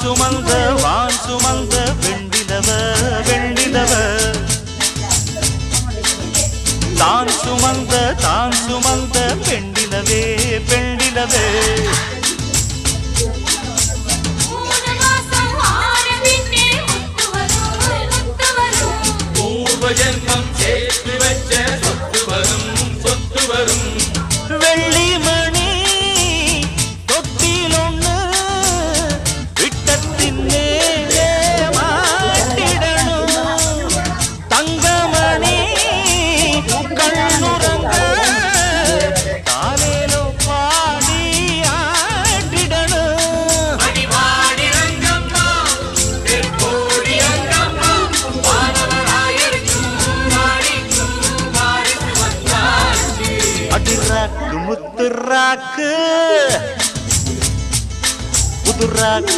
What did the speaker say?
வான் சுமந்த வெண்ணிலவ வெண்ணிலவ தான் சுமந்த பெண்ணிலவே பெண்ணிலவே ஜென்மம் சேர்த்து வச்ச சொத்து வரும் வெள்ளி மணி தொட்டிலொன்னு விட்டத்தின் மேலே மாட்டிடணும் தங்கமணி கண்ணுறங்க காலையிலோ பாடி ஆட்டிடணும் அடிவாடி ரங்கம்மா கோடி ரங்கம்மா அடிராக்கு முத்துராக்கு புதுராக்கு